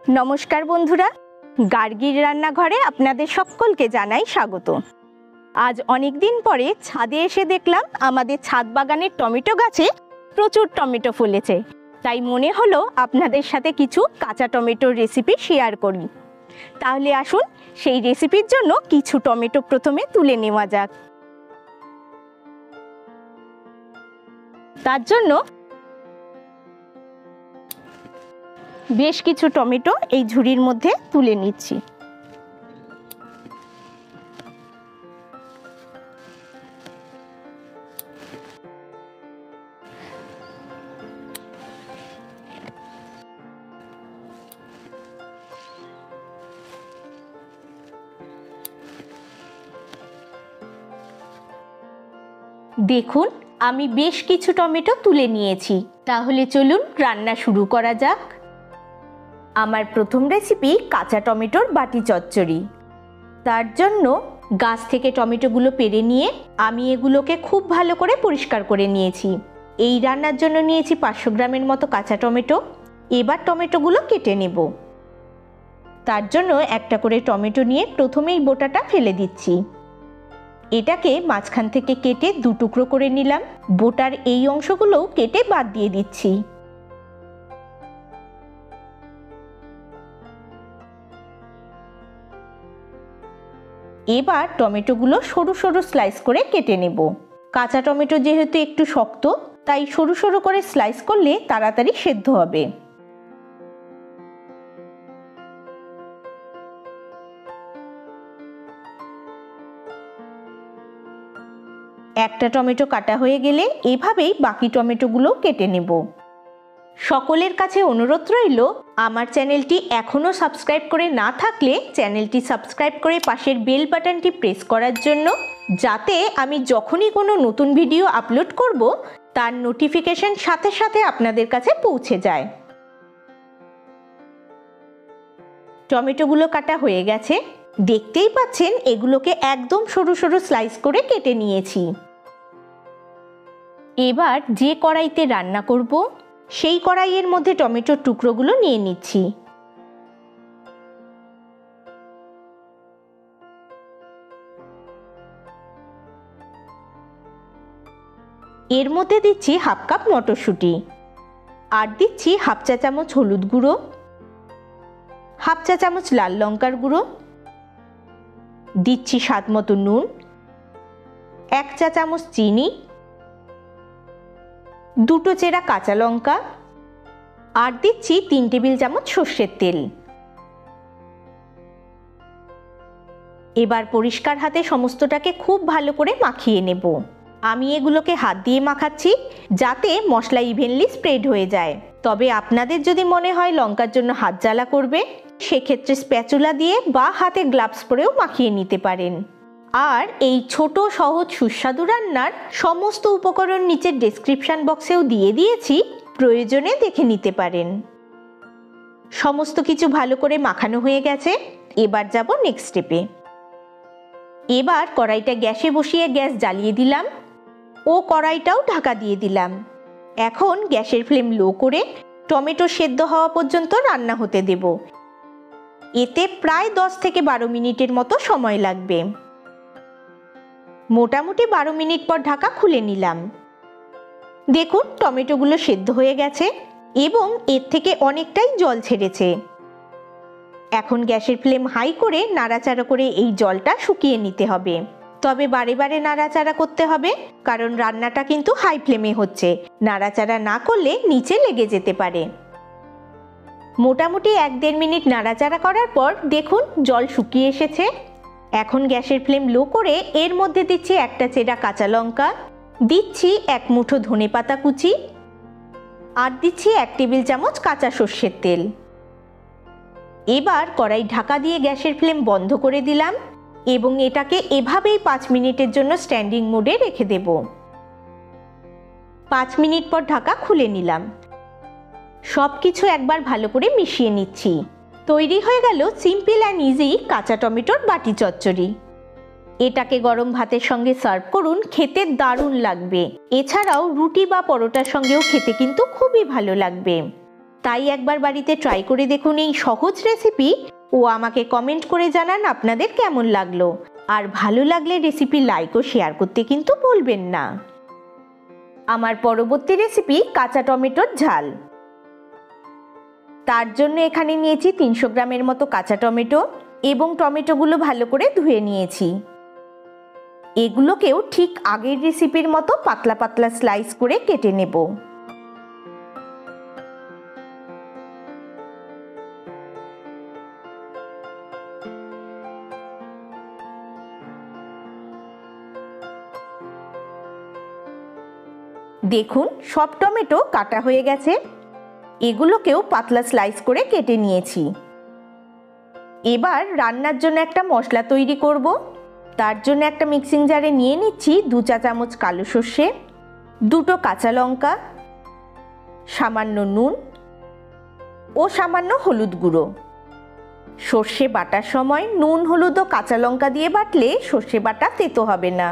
नमस्कार बंधुरा, गार्गिर रान्नाघरे आपनादेर सकलके जानाई स्वागत। आज अनेक दिन परे छादे एसे देखलाम आमादेर छाद बागानेर टमेटो गाছে प्रचुर टमेटो फलेছে, তাই মনে হলো আপনাদের সাথে কিছু কাঁচা টমেটোর রেসিপি শেয়ার করি। তাহলে আসুন সেই রেসিপির জন্য কিছু টমেটো প্রথমে তুলে নেওয়া যাক। তার জন্য বেশ কিছু টমেটো এই ঝুড়ির মধ্যে তুলে নিচ্ছি। দেখুন আমি বেশ কিছু টমেটো তুলে নিয়েছি। তাহলে চলুন রান্না শুরু করা যাক। আমার প্রথম রেসিপি কাঁচা টমেটোর বাটি চচ্চড়ি। তার জন্য গাছ থেকে টমেটোগুলো পেড়ে নিয়ে আমি এগুলোকে খুব ভালো করে পরিষ্কার করে নিয়েছি। এই রান্নার জন্য নিয়েছি 500 গ্রামের মতো কাঁচা টমেটো। এবার টমেটোগুলো কেটে নেব। তার জন্য একটা করে টমেটো নিয়ে প্রথমেই বোটাটা ফেলে দিচ্ছি। এটাকে মাঝখান থেকে কেটে দু টুকরো করে নিলাম। বোটার এই অংশগুলো কেটে বাদ দিয়ে দিচ্ছি। এবার টমেটোগুলো সরু সরু স্লাইস করে কেটে নেব। কাঁচা টমেটো যেহেতু একটু শক্ত, তাই সরু সরু করে স্লাইস করলে তাড়াতাড়ি সেদ্ধ হবে। একটা টমেটো কাটা হয়ে গেলে এভাবেই বাকি টমেটোগুলো কেটে নেব। সকলের কাছে অনুরোধ রইল, আমার চ্যানেলটি এখনো সাবস্ক্রাইব করে না থাকলে চ্যানেলটি সাবস্ক্রাইব করে পাশের বেল বাটনটি প্রেস করার জন্য, যাতে আমি যখনই কোনো নতুন ভিডিও আপলোড করব তার নোটিফিকেশন সাথে সাথে আপনাদের কাছে পৌঁছে যায়। টমেটোগুলো কাটা হয়ে গেছে, দেখতেই পাচ্ছেন এগুলোকে একদম সরু সরু স্লাইস করে কেটে নিয়েছি। এবার যে কড়াইতে রান্না করব সেই কড়াইয়ের মধ্যে টমেটোর টুকরোগুলো নিয়ে নিচ্ছি। এর মধ্যে দিচ্ছি হাফ কাপ মটরশুঁটি, আর দিচ্ছি হাফ চা চামচ হলুদ গুঁড়ো, হাফ চা চামচ লাল লঙ্কার গুঁড়ো, দিচ্ছি স্বাদ মতো নুন, 1 চা চামচ চিনি, 2টো চেরা কাঁচা লঙ্কা, আর দিচ্ছি 3 টেবিল চামচ সর্ষের তেল। এবার পরিষ্কার হাতে সমস্তটাকে খুব ভালো করে মাখিয়ে নেব। আমি এগুলোকে হাত দিয়ে মাখাচ্ছি যাতে মশলা ইভেনলি স্প্রেড হয়ে যায়। তবে আপনাদের যদি মনে হয় লঙ্কার জন্য হাত জ্বালা করবে, সেক্ষেত্রে স্প্যাচুলা দিয়ে বা হাতে গ্লাভস পরেও মাখিয়ে নিতে পারেন। আর এই ছোট সহজ সুস্বাদু রান্নার সমস্ত উপকরণ নিচের ডেসক্রিপশন বক্সেও দিয়ে দিয়েছি, প্রয়োজনে দেখে নিতে পারেন। সমস্ত কিছু ভালো করে মাখানো হয়ে গেছে। এবার যাব নেক্সট স্টেপে। এবার কড়াইটা গ্যাসে বসিয়ে গ্যাস জ্বালিয়ে দিলাম ও কড়াইটাও ঢাকা দিয়ে দিলাম। এখন গ্যাসের ফ্লেম লো করে টমেটো সেদ্ধ হওয়া পর্যন্ত রান্না হতে দেব। এতে প্রায় 10 থেকে 12 মিনিটের মতো সময় লাগবে। মোটামুটি 12 মিনিট পর ঢাকা খুলে নিলাম। দেখুন টমেটোগুলো সেদ্ধ হয়ে গেছে এবং এর থেকে অনেকটাই জল ছেড়েছে। এখন গ্যাসের ফ্লেম হাই করে নাড়াচাড়া করে এই জলটা শুকিয়ে নিতে হবে। তবে বারে বারে নাড়াচাড়া করতে হবে, কারণ রান্নাটা কিন্তু হাই ফ্লেমে হচ্ছে। নাড়াচাড়া না করলে নিচে লেগে যেতে পারে। মোটামুটি 1-1.5 মিনিট নাড়াচাড়া করার পর দেখুন জল শুকিয়ে এসেছে। এখন গ্যাসের ফ্লেম লো করে এর মধ্যে দিচ্ছি একটা চেরা কাঁচা লঙ্কা, দিচ্ছি 1 মুঠো ধনেপাতা কুচি, আর দিচ্ছি 1 টেবিল চামচ কাঁচা সর্ষের তেল। এবার কড়াই ঢাকা দিয়ে গ্যাসের ফ্লেম বন্ধ করে দিলাম এবং এটাকে এভাবেই 5 মিনিটের জন্য স্ট্যান্ডিং মোডে রেখে দেব। 5 মিনিট পর ঢাকা খুলে নিলাম। সব কিছু একবার ভালো করে মিশিয়ে নিচ্ছি। তৈরি হয়ে গেল সিম্পল অ্যান্ড ইজি কাঁচা টমেটোর বাটি চচ্চড়ি। এটাকে গরম ভাতের সঙ্গে সার্ভ করুন, খেতে দারুণ লাগবে। এছাড়াও রুটি বা পরোটার সঙ্গেও খেতে কিন্তু খুবই ভালো লাগবে। তাই একবার বাড়িতে ট্রাই করে দেখুন এই সহজ রেসিপি ও আমাকে কমেন্ট করে জানান আপনাদের কেমন লাগলো। আর ভালো লাগলে রেসিপি লাইক ও শেয়ার করতে কিন্তু ভুলবেন না। আমার পরবর্তী রেসিপি কাঁচা টমেটোর ঝাল। তার জন্য এখানে নিয়েছি 300 গ্রামের মতো কাঁচা টমেটো এবং টমেটোগুলো ভালো করে ধুয়ে নিয়েছি। এগুলোকেও ঠিক আগের রেসিপির মতো পাতলা পাতলা স্লাইস করে কেটে নেব। দেখুন সব টমেটো কাটা হয়ে গেছে। এগুলোকেও পাতলা স্লাইস করে কেটে নিয়েছি। এবার রান্নার জন্য একটা মশলা তৈরি করব। তার জন্য একটা মিক্সিং জারে নিয়ে নিচ্ছি 2 চা চামচ কালো সর্ষে, 2টো কাঁচা লঙ্কা, সামান্য নুন ও সামান্য হলুদ গুঁড়ো। সর্ষে বাটার সময় নুন, হলুদ ও কাঁচা লঙ্কা দিয়ে বাটলে সর্ষে বাটা তেতো হবে না।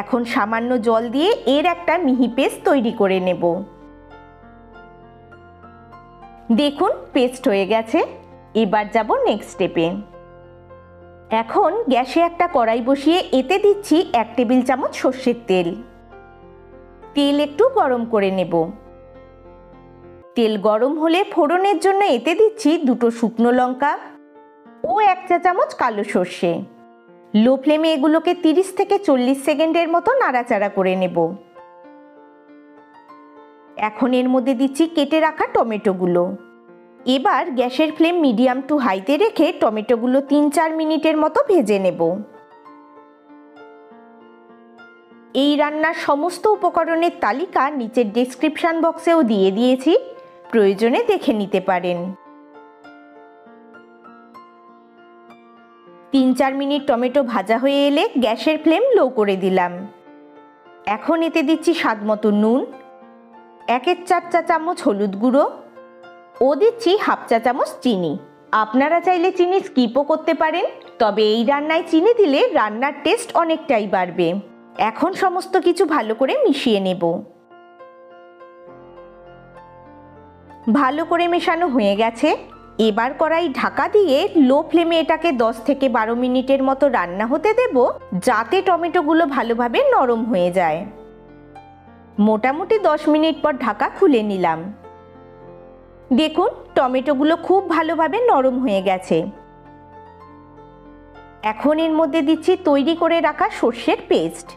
এখন সামান্য জল দিয়ে এর একটা মিহি পেস্ট তৈরি করে নেব। দেখুন পেস্ট হয়ে গেছে। এবার যাব নেক্সট স্টেপে। এখন গ্যাসে একটা কড়াই বসিয়ে এতে দিচ্ছি 1 টেবিল চামচ সর্ষের তেল। তেল একটু গরম করে নেব। তেল গরম হলে ফোড়নের জন্য এতে দিচ্ছি 2টো শুকনো লঙ্কা ও 1 চা চামচ কালো সর্ষে। লো ফ্লেমে এগুলোকে 30 থেকে 40 সেকেন্ডের মতো নাড়াচাড়া করে নেব। এখন এর মধ্যে দিচ্ছি কেটে রাখা টমেটোগুলো। এবার গ্যাসের ফ্লেম মিডিয়াম টু হাইতে রেখে টমেটোগুলো 3-4 মিনিটের মতো ভেজে নেব। এই রান্নার সমস্ত উপকরণের তালিকা নিচের ডেসক্রিপশন বক্সেও দিয়ে দিয়েছি, প্রয়োজনে দেখে নিতে পারেন। 3-4 মিনিট টমেটো ভাজা হয়ে এলে গ্যাসের ফ্লেম লো করে দিলাম। এখন এতে দিচ্ছি স্বাদমতো নুন, 1/4 চা চামচ হলুদ গুঁড়ো ও দিচ্ছি 1/2 চা চামচ চিনি। আপনারা চাইলে চিনি স্কিপও করতে পারেন, তবে এই রান্নায় চিনি দিলে রান্নার টেস্ট অনেকটাই বাড়বে। এখন সমস্ত কিছু ভালো করে মিশিয়ে নেব। ভালো করে মেশানো হয়ে গেছে। এবার কড়াই ঢাকা দিয়ে লো ফ্লেমে এটাকে 10 থেকে 12 মিনিটের মতো রান্না হতে দেব, যাতে টমেটোগুলো ভালোভাবে নরম হয়ে যায়। মোটামুটি 10 মিনিট পর ঢাকা খুলে নিলাম। দেখুন টমেটোগুলো খুব ভালোভাবে নরম হয়ে গেছে। এখন এর মধ্যে দিচ্ছি তৈরি করে রাখা সর্ষের পেস্ট।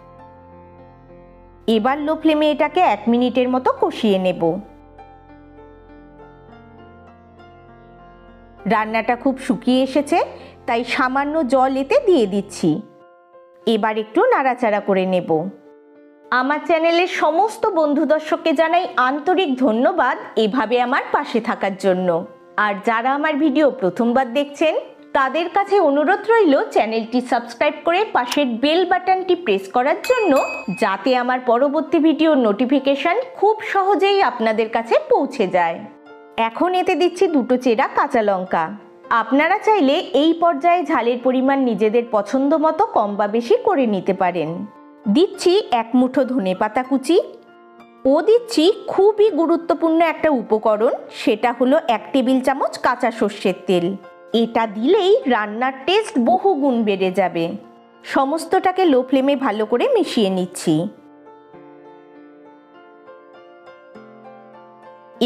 এবার লো ফ্লেমে এটাকে 1 মিনিটের মতো কষিয়ে নেব। রান্নাটা খুব শুকিয়ে এসেছে, তাই সামান্য জল এতে দিয়ে দিচ্ছি। এবার একটু নাড়াচাড়া করে নেব। আমার চ্যানেলের সমস্ত বন্ধু দর্শককে জানাই আন্তরিক ধন্যবাদ এভাবে আমার পাশে থাকার জন্য। আর যারা আমার ভিডিও প্রথমবার দেখছেন তাদের কাছে অনুরোধ রইল চ্যানেলটি সাবস্ক্রাইব করে পাশের বেল বাটনটি প্রেস করার জন্য, যাতে আমার পরবর্তী ভিডিওর নোটিফিকেশন খুব সহজেই আপনাদের কাছে পৌঁছে যায়। এখন এতে দিচ্ছি 2টো চেরা কাঁচা লঙ্কা। আপনারা চাইলে এই পর্যায়ে ঝালের পরিমাণ নিজেদের পছন্দ মতো কম বা বেশি করে নিতে পারেন। দিচ্ছি 1 মুঠো ধনেপাতা কুচি ও দিচ্ছি খুবই গুরুত্বপূর্ণ একটা উপকরণ, সেটা হলো 1 টেবিল চামচ কাঁচা সর্ষের তেল। এটা দিলেই রান্নার টেস্ট বহু গুণ বেড়ে যাবে। সমস্তটাকে লো ফ্লেমে ভালো করে মিশিয়ে নিচ্ছি।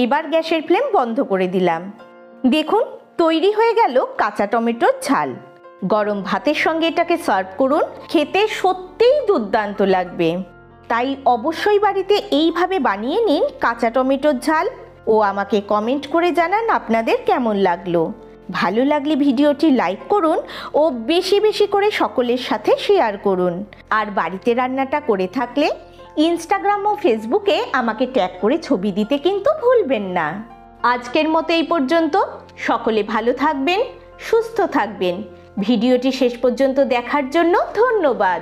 এবার গ্যাসের ফ্লেম বন্ধ করে দিলাম। দেখুন তৈরি হয়ে গেল কাঁচা টমেটোর ঝাল। গরম ভাতের সঙ্গে এটাকে সার্ভ করুন, খেতে সত্যিই দুর্দান্ত লাগবে। তাই অবশ্যই বাড়িতে এইভাবে বানিয়ে নিন কাঁচা টমেটোর ঝাল ও আমাকে কমেন্ট করে জানান আপনাদের কেমন লাগলো। ভালো লাগলে ভিডিওটি লাইক করুন ও বেশি বেশি করে সকলের সাথে শেয়ার করুন। আর বাড়িতে রান্নাটা করে থাকলে ইনস্টাগ্রাম ও ফেসবুকে আমাকে ট্যাগ করে ছবি দিতে কিন্তু ভুলবেন না। আজকের মতো এই পর্যন্ত। সকলে ভালো থাকবেন, সুস্থ থাকবেন। ভিডিওটি শেষ পর্যন্ত দেখার জন্য ধন্যবাদ।